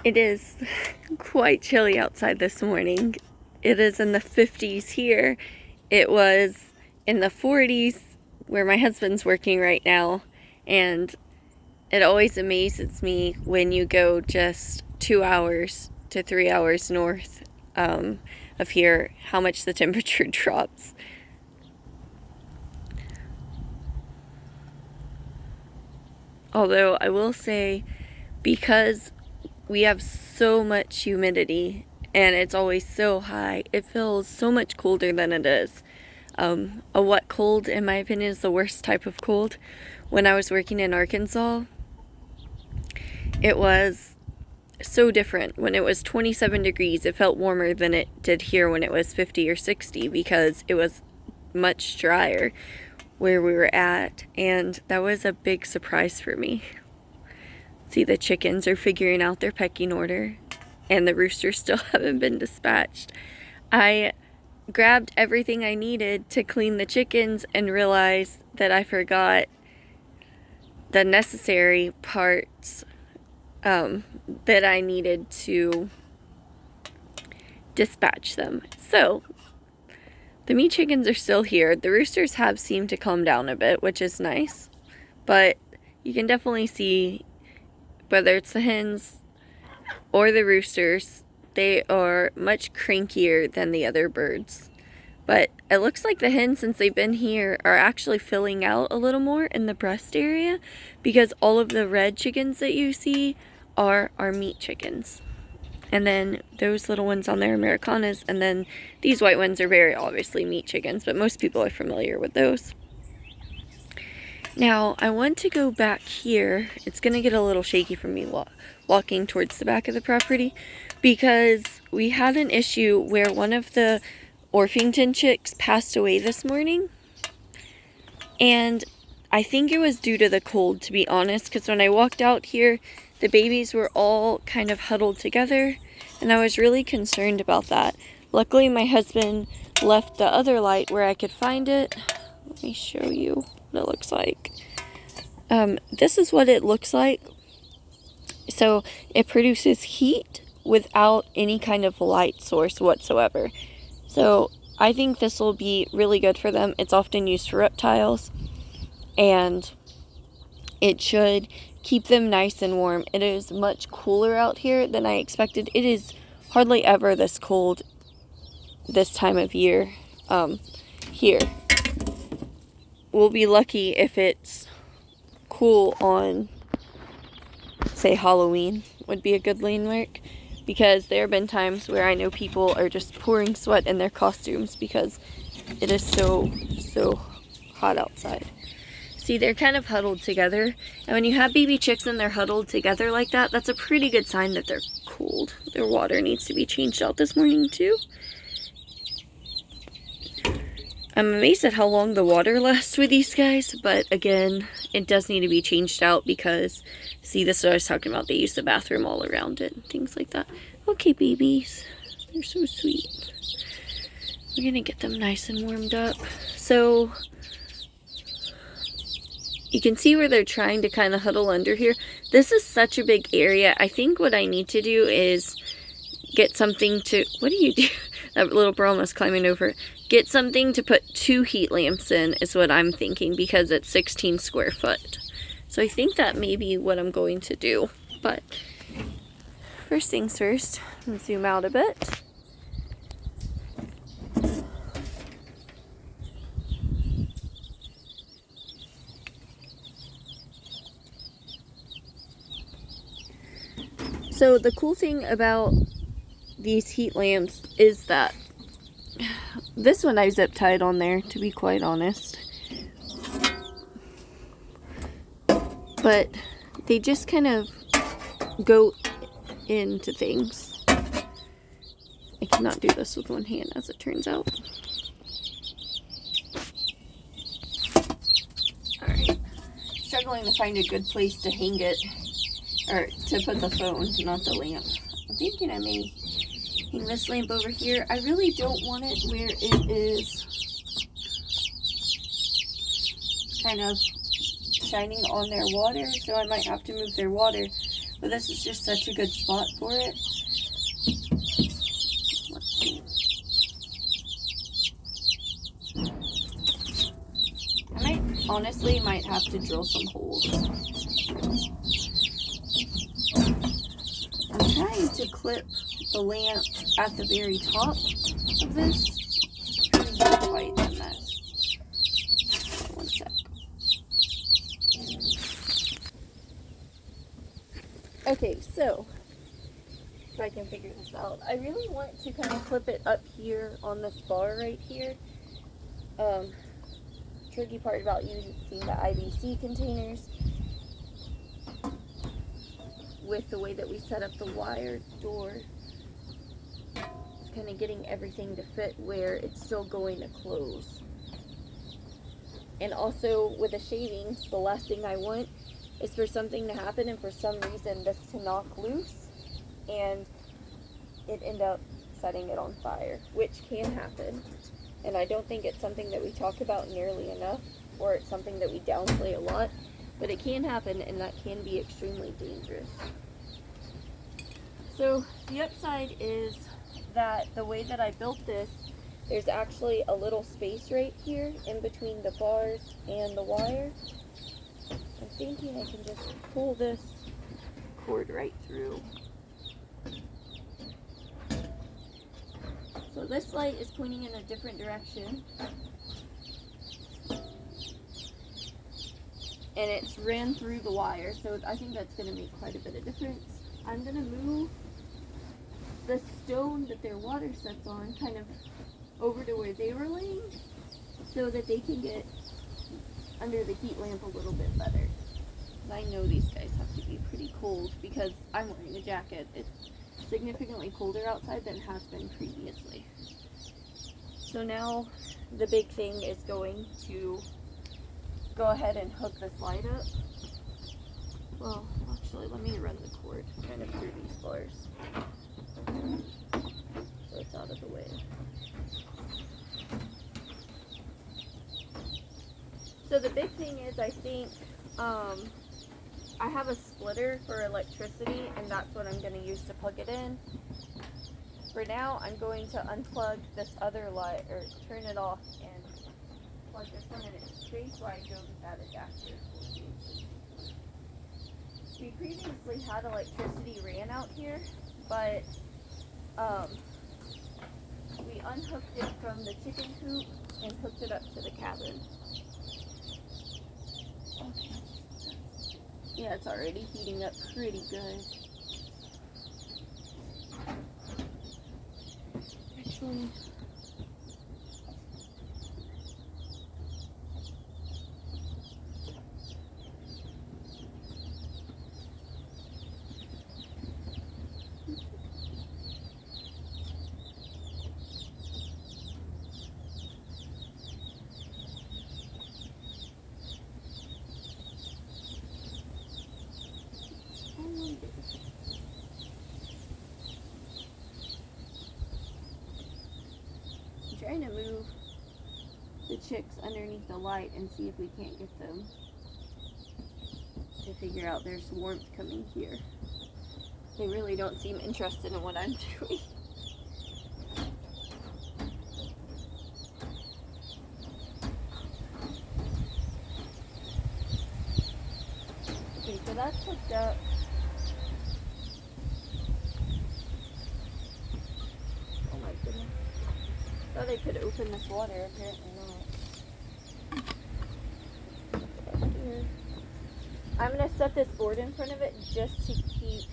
It is quite chilly outside this morning. It is in the 50s here. It was in the 40s where my husband's working right now, and it always amazes me when you go just 2 hours to 3 hours north of here how much the temperature drops. Although I will say, because we have so much humidity and it's always so high, it feels so much colder than it is. A wet cold, in my opinion, is the worst type of cold. When I was working in Arkansas, it was so different. When it was 27 degrees, it felt warmer than it did here when it was 50 or 60 because it was much drier where we were at, and that was a big surprise for me. See, the chickens are figuring out their pecking order, and the roosters still haven't been dispatched. I grabbed everything I needed to clean the chickens and realized that I forgot the necessary parts that I needed to dispatch them. So, the meat chickens are still here. The roosters have seemed to calm down a bit, which is nice. But you can definitely see, whether it's the hens or the roosters, they are much crankier than the other birds. But it looks like the hens, since they've been here, are actually filling out a little more in the breast area, because all of the red chickens that you see are our meat chickens. And then those little ones on there are Americanas, and then these white ones are very obviously meat chickens, but most people are familiar with those. Now, I want to go back here. It's going to get a little shaky for me walking towards the back of the property, because we had an issue where one of the Orpington chicks passed away this morning. And I think it was due to the cold, to be honest, because when I walked out here, the babies were all kind of huddled together, and I was really concerned about that. Luckily, my husband left the other light where I could find it. Let me show you what it looks like. This is what it looks like. So it produces heat without any kind of light source whatsoever. So I think this will be really good for them. It's often used for reptiles, and it should keep them nice and warm. It is much cooler out here than I expected. It is hardly ever this cold this time of year here. We'll be lucky if it's cool on, say, Halloween would be a good landmark, because there have been times where I know people are just pouring sweat in their costumes because it is so hot outside. See, they're kind of huddled together, and when you have baby chicks and they're huddled together like that, that's a pretty good sign that they're cold. Their water needs to be changed out this morning too. I'm amazed at how long the water lasts with these guys, but again, it does need to be changed out because, see, this is what I was talking about. They use the bathroom all around it and things like that. Okay, babies. They're so sweet. We're gonna get them nice and warmed up. So, you can see where they're trying to kind of huddle under here. This is such a big area. I think what I need to do is get something to... What do you do? That little Brahma is climbing over. Get something to put 2 heat lamps in is what I'm thinking, because it's 16 square foot. So I think that may be what I'm going to do. But first things first, I'm going to zoom out a bit. So the cool thing about these heat lamps is that this one I zip tied on there, to be quite honest. But they just kind of go into things. I cannot do this with one hand, as it turns out. Alright. Struggling to find a good place to hang it, or to put the phone, not the lamp. I'm thinking I may hang this lamp over here. I really don't want it where it is kind of shining on their water, so I might have to move their water. But this is just such a good spot for it. Let's see. I honestly might have to drill some holes. I'm trying to clip the lamp at the very top of this. It's not quite a mess. One sec. Okay, so if I can figure this out, I really want to kind of clip it up here on this bar right here. Tricky part about using the IBC containers with the way that we set up the wire door is kind of getting everything to fit where it's still going to close. And also with the shavings, the last thing I want is for something to happen and for some reason this to knock loose and it end up setting it on fire, which can happen. And I don't think it's something that we talk about nearly enough, or it's something that we downplay a lot, but it can happen and that can be extremely dangerous. So the upside is that the way that I built this, there's actually a little space right here in between the bars and the wire. I'm thinking I can just pull this cord right through. So this light is pointing in a different direction. And it's ran through the wire, so I think that's going to make quite a bit of difference. I'm going to move the stone that their water sets on kind of over to where they were laying so that they can get under the heat lamp a little bit better. I know these guys have to be pretty cold because I'm wearing a jacket. It's significantly colder outside than it has been previously. So now the big thing is going to go ahead and hook this light up. Well, actually, let me run the cord kind of through these bars so it's out of the way. So the big thing is, I think, I have a splitter for electricity, and that's what I'm going to use to plug it in. For now, I'm going to unplug this other light, or turn it off, and plug this one in its place while I go get that adapter. We previously had electricity ran out here, but we unhooked it from the chicken coop and hooked it up to the cabin. Okay. Yeah, it's already heating up pretty good. Actually, I'm trying to move the chicks underneath the light and see if we can't get them to figure out there's warmth coming here. They really don't seem interested in what I'm doing. Okay, so that's hooked up. Oh my goodness. Thought I could open this water, apparently not. Here. I'm going to set this board in front of it just to keep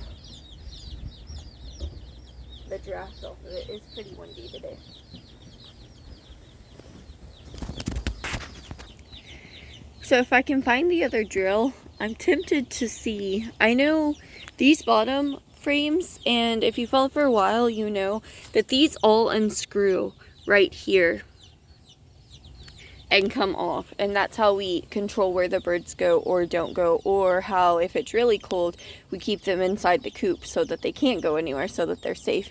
the draft off of it. It's pretty windy today. So if I can find the other drill, I'm tempted to see. I know these bottom frames, and if you follow for a while, you know that these all unscrew right here and come off, and that's how we control where the birds go or don't go, or how, if it's really cold, we keep them inside the coop so that they can't go anywhere, so that they're safe.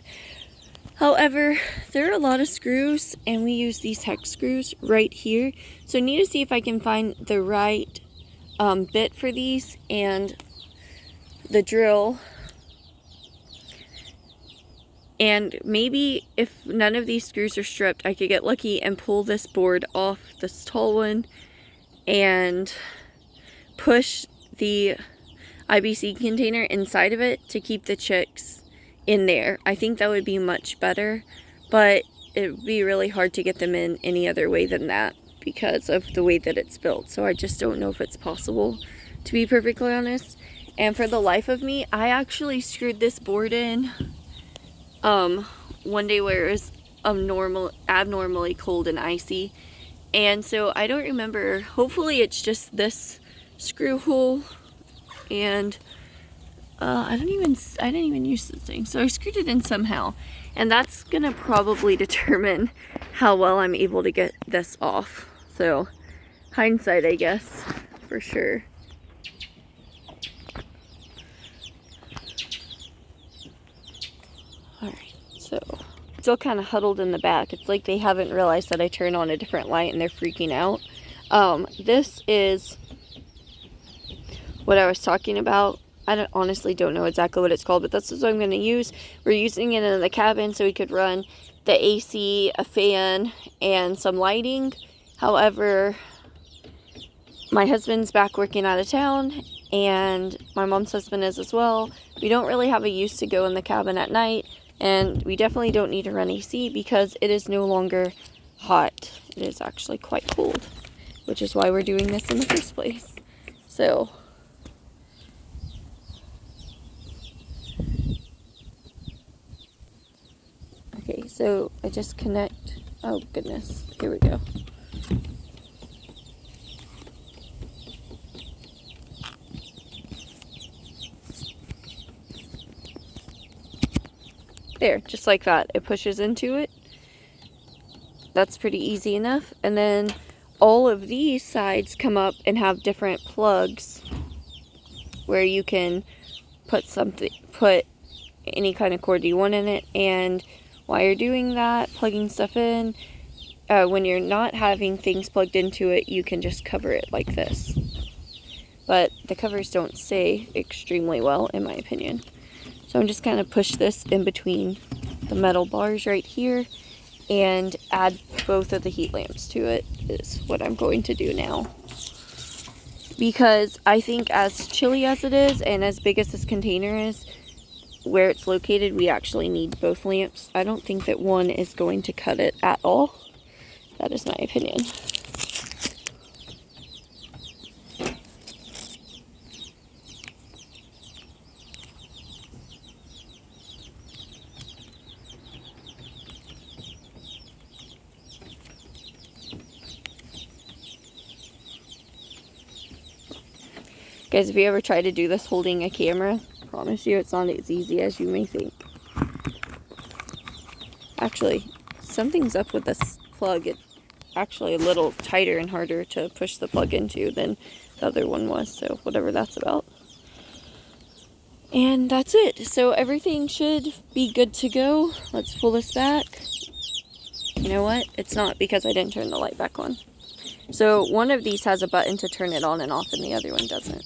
However, there are a lot of screws, and we use these hex screws right here, so I need to see if I can find the right bit for these and the drill And maybe if none of these screws are stripped, I could get lucky and pull this board off, this tall one, and push the IBC container inside of it to keep the chicks in there. I think that would be much better, but it would be really hard to get them in any other way than that because of the way that it's built. So I just don't know if it's possible, to be perfectly honest. And for the life of me, I actually screwed this board in one day where it was abnormally cold and icy, and so I don't remember. Hopefully it's just this screw hole, and I didn't even use this thing, so I screwed it in somehow, and that's gonna probably determine how well I'm able to get this off. So hindsight, I guess, for sure. Alright, so still kind of huddled in the back. It's like they haven't realized that I turned on a different light and they're freaking out. This is what I was talking about. I honestly don't know exactly what it's called, but this is what I'm going to use. We're using it in the cabin so we could run the AC, a fan, and some lighting. However, my husband's back working out of town, and my mom's husband is as well. We don't really have a use to go in the cabin at night, and we definitely don't need to run AC because it is no longer hot. It is actually quite cold, which is why we're doing this in the first place. So okay, so I just connect. Oh goodness, here we go. There, just like that. It pushes into it. That's pretty easy enough. And then all of these sides come up and have different plugs where you can put any kind of cord you want in it. And while you're doing that, plugging stuff in, when you're not having things plugged into it, you can just cover it like this. But the covers don't stay extremely well, in my opinion. So I'm just going to push this in between the metal bars right here and add both of the heat lamps to it is what I'm going to do now. Because I think as chilly as it is and as big as this container is, where it's located, we actually need both lamps. I don't think that one is going to cut it at all. That is my opinion. Guys, if you ever try to do this holding a camera, I promise you it's not as easy as you may think. Actually, something's up with this plug. It's actually a little tighter and harder to push the plug into than the other one was, so whatever that's about. And that's it. So everything should be good to go. Let's pull this back. You know what? It's not, because I didn't turn the light back on. So one of these has a button to turn it on and off, and the other one doesn't.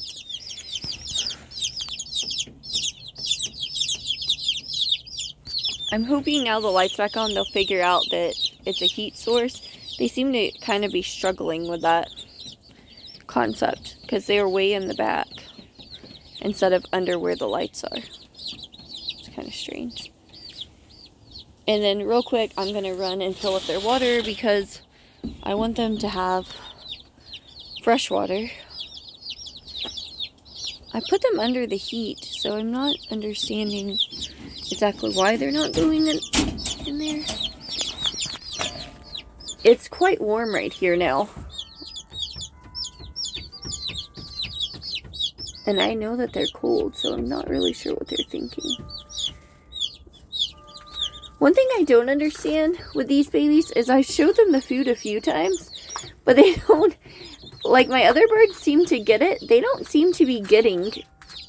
I'm hoping now the light's back on, they'll figure out that it's a heat source. They seem to kind of be struggling with that concept because they are way in the back instead of under where the lights are. It's kind of strange. And then real quick, I'm going to run and fill up their water because I want them to have fresh water. I put them under the heat, so I'm not understanding exactly why they're not going in there. It's quite warm right here now. And I know that they're cold, so I'm not really sure what they're thinking. One thing I don't understand with these babies is I showed them the food a few times, but they don't, like my other birds seem to get it. They don't seem to be getting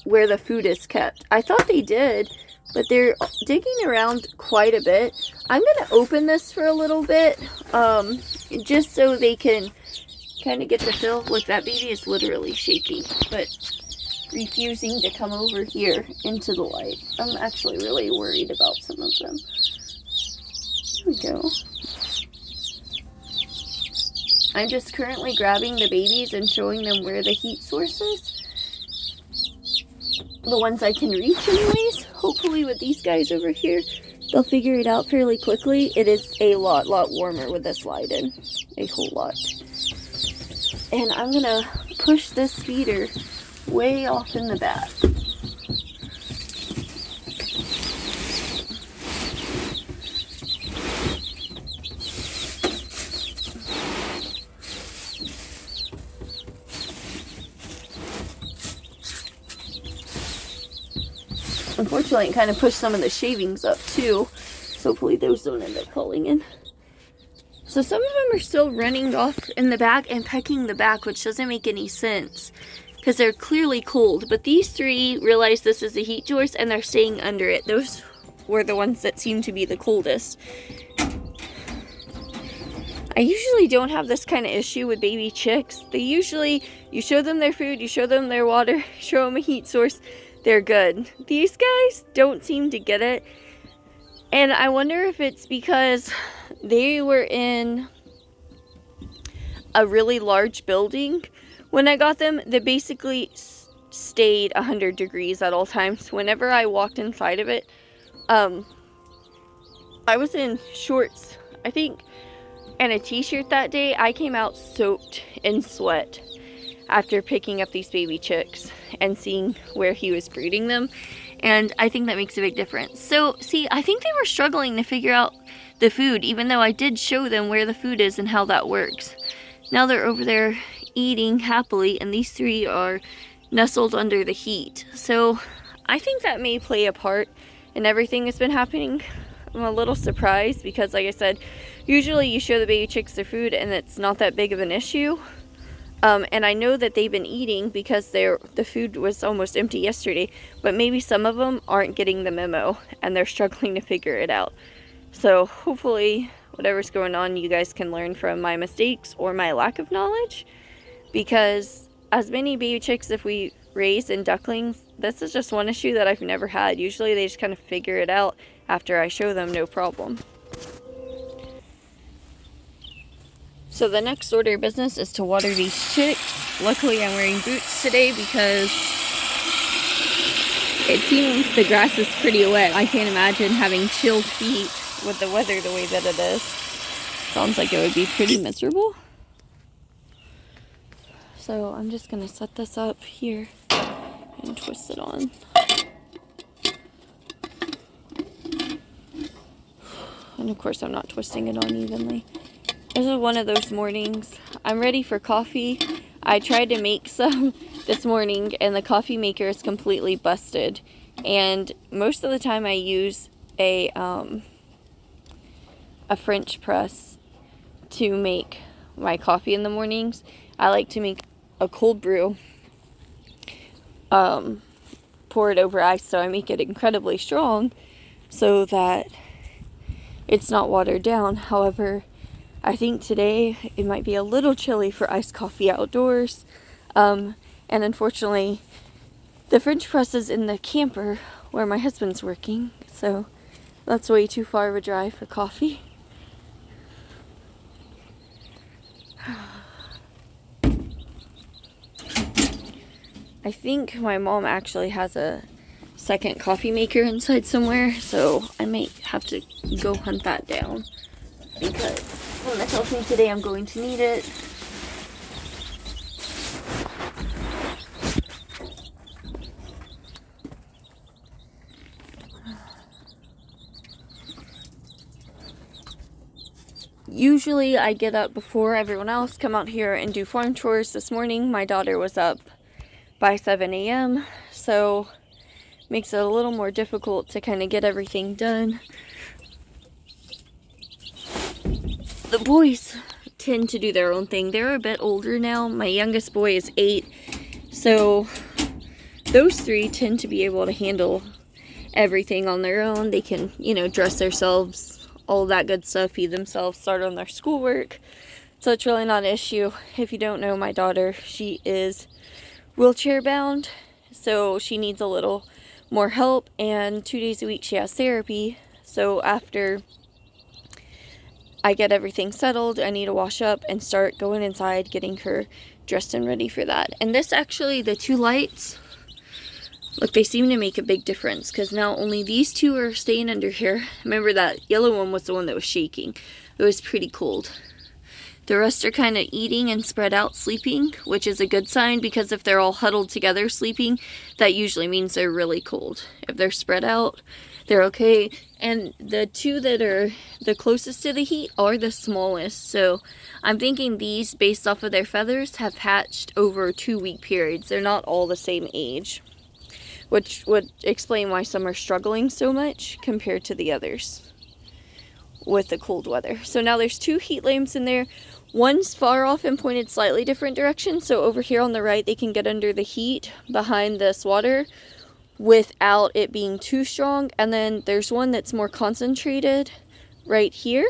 where the food is kept. I thought they did, but they're digging around quite a bit. I'm going to open this for a little bit, just so they can kind of get the feel. Look, that baby is literally shaking, but refusing to come over here into the light. I'm actually really worried about some of them. Here we go. I'm just currently grabbing the babies and showing them where the heat source is. The ones I can reach anyways. Hopefully with these guys over here, they'll figure it out fairly quickly. It is a lot warmer with this light in. A whole lot. And I'm gonna push this feeder way off in the back. Unfortunately, it kind of pushed some of the shavings up too. So hopefully those don't end up falling in. So some of them are still running off in the back and pecking the back, which doesn't make any sense because they're clearly cold. But these three realize this is a heat source and they're staying under it. Those were the ones that seem to be the coldest. I usually don't have this kind of issue with baby chicks. They usually, you show them their food, you show them their water, show them a heat source, they're good. These guys don't seem to get it. And I wonder if it's because they were in a really large building when I got them that basically stayed 100 degrees at all times. Whenever I walked inside of it, I was in shorts, I think, and a t-shirt that day. I came out soaked in sweat after picking up these baby chicks and seeing where he was breeding them. And I think that makes a big difference. So, see, I think they were struggling to figure out the food, even though I did show them where the food is and how that works. Now they're over there eating happily, and these three are nestled under the heat. So, I think that may play a part in everything that's been happening. I'm a little surprised because, like I said, usually you show the baby chicks their food and it's not that big of an issue. And I know that they've been eating because the food was almost empty yesterday, but maybe some of them aren't getting the memo and they're struggling to figure it out. So hopefully whatever's going on, you guys can learn from my mistakes or my lack of knowledge, because as many baby chicks if we raise and ducklings, this is just one issue that I've never had. Usually they just kind of figure it out after I show them, no problem. So the next order of business is to water these chicks. Luckily I'm wearing boots today because it seems the grass is pretty wet. I can't imagine having chilled feet with the weather the way that it is. Sounds like it would be pretty miserable. So I'm just going to set this up here and twist it on. And of course I'm not twisting it on evenly. This is one of those mornings. I'm ready for coffee. I tried to make some this morning and the coffee maker is completely busted. And most of the time I use a French press to make my coffee in the mornings. I like to make a cold brew, pour it over ice, so I make it incredibly strong so that it's not watered down. However, I think today it might be a little chilly for iced coffee outdoors. And unfortunately, the French press is in the camper where my husband's working. So that's way too far of a drive for coffee. I think my mom actually has a second coffee maker inside somewhere. So I might have to go hunt that down, because when it tells me today I'm going to need it. Usually I get up before everyone else, come out here and do farm chores. This morning my daughter was up by 7 a.m. so makes it a little more difficult to kind of get everything done. The boys tend to do their own thing. They're a bit older now. My youngest boy is 8, so those three tend to be able to handle everything on their own. They can, you know, dress themselves, all that good stuff, feed themselves, start on their schoolwork. So it's really not an issue. If you don't know my daughter, she is wheelchair bound. so she needs a little more help, and 2 days a week she has therapy. So after I get everything settled, I need to wash up and start going inside, getting her dressed and ready for that. And this actually, the 2 lights, look, they seem to make a big difference, because now only these 2 are staying under here. Remember, that yellow one was the one that was shaking. It was pretty cold. The rest are kind of eating and spread out sleeping, which is a good sign, because if they're all huddled together sleeping, that usually means they're really cold. If they're spread out, they're okay. And the 2 that are the closest to the heat are the smallest. So I'm thinking these, based off of their feathers, have hatched over 2-week periods. They're not all the same age, which would explain why some are struggling so much compared to the others with the cold weather. So now there's 2 heat lamps in there. One's far off and pointed slightly different directions, so over here on the right they can get under the heat behind this water without it being too strong. And then there's one that's more concentrated right here,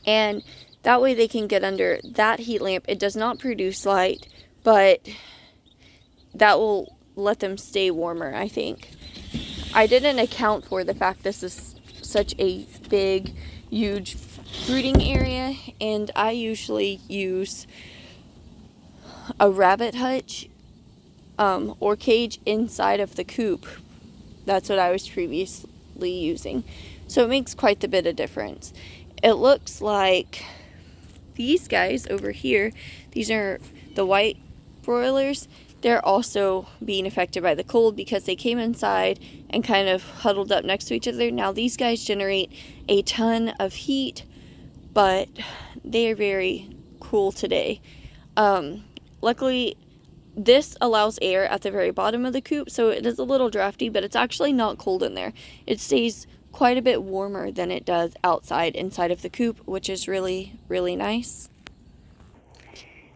and that way they can get under that heat lamp. It does not produce light, but that will let them stay warmer, I think. I didn't account for the fact this is such a big, huge brooding area, and I usually use a rabbit hutch or cage inside of the coop. That's what I was previously using, so it makes quite a bit of difference. It looks like these guys over here, these are the white broilers, they're also being affected by the cold because they came inside and kind of huddled up next to each other. Now these guys generate a ton of heat, but they are very cool today. Luckily, this allows air at the very bottom of the coop, so it is a little drafty, but it's actually not cold in there. It stays quite a bit warmer than it does outside inside of the coop, which is really, really nice.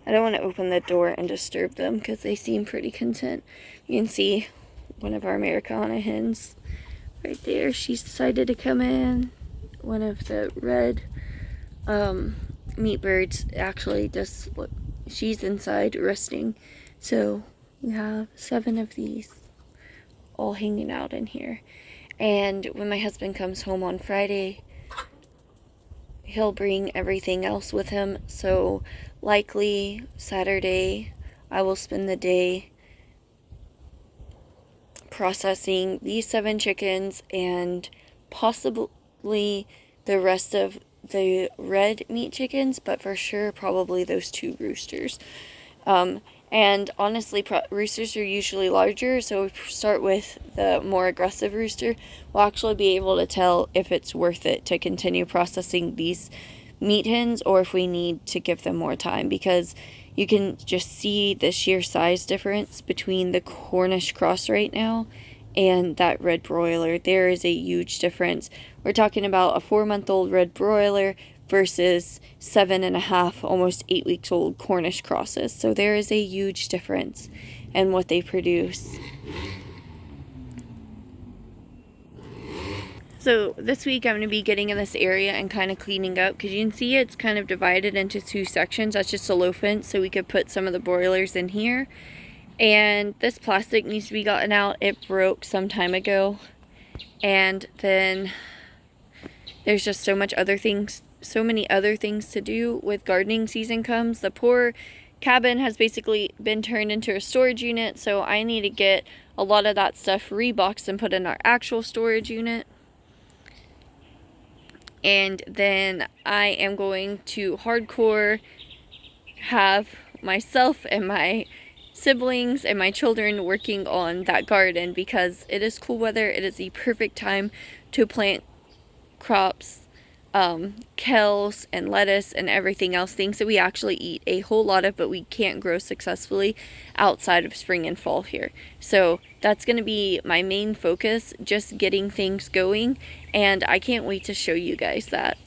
I don't want to open the door and disturb them because they seem pretty content. You can see one of our Americana hens right there. She's decided to come in. One of the red meat birds actually just look, she's inside resting. So we have 7 of these all hanging out in here. And when my husband comes home on Friday, he'll bring everything else with him. So likely Saturday I will spend the day processing these 7 chickens and possibly the rest of the red meat chickens, but for sure probably those 2 roosters. And honestly, roosters are usually larger, so if we start with the more aggressive rooster, we'll actually be able to tell if it's worth it to continue processing these meat hens or if we need to give them more time, because you can just see the sheer size difference between the Cornish cross right now and that red broiler. There is a huge difference. We're talking about a 4-month-old red broiler versus 7.5, almost 8 weeks old Cornish crosses. So there is a huge difference in what they produce. So this week I'm going to be getting in this area and kind of cleaning up, because you can see it's kind of divided into 2 sections. That's just a low fence, so we could put some of the broilers in here. And this plastic needs to be gotten out. It broke some time ago. And then there's just so many other things to do with gardening season comes. The poor cabin has basically been turned into a storage unit, so I need to get a lot of that stuff reboxed and put in our actual storage unit. And then I am going to hardcore have myself and my siblings and my children working on that garden, because it is cool weather. It is the perfect time to plant crops, kales and lettuce and everything else, things that we actually eat a whole lot of, but we can't grow successfully outside of spring and fall here. So that's going to be my main focus, just getting things going, and I can't wait to show you guys that.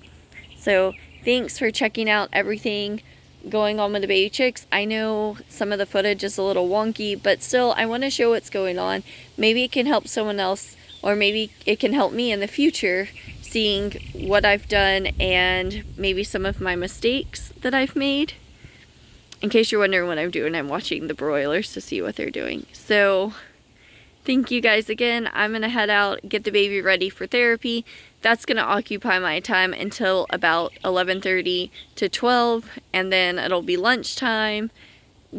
So thanks for checking out everything going on with the baby chicks. I know some of the footage is a little wonky, but still I want to show what's going on. Maybe it can help someone else, or maybe it can help me in the future, seeing what I've done and maybe some of my mistakes that I've made. in case you're wondering what I'm doing, I'm watching the broilers to see what they're doing. So thank you guys again. I'm gonna head out, get the baby ready for therapy. That's gonna occupy my time until about 11:30 to 12, and then it'll be lunchtime,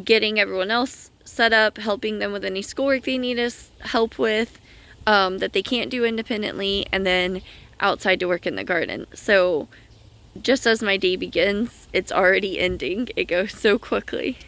getting everyone else set up, helping them with any schoolwork they need us help with, that they can't do independently, and then outside to work in the garden. So just as my day begins, it's already ending. It goes so quickly.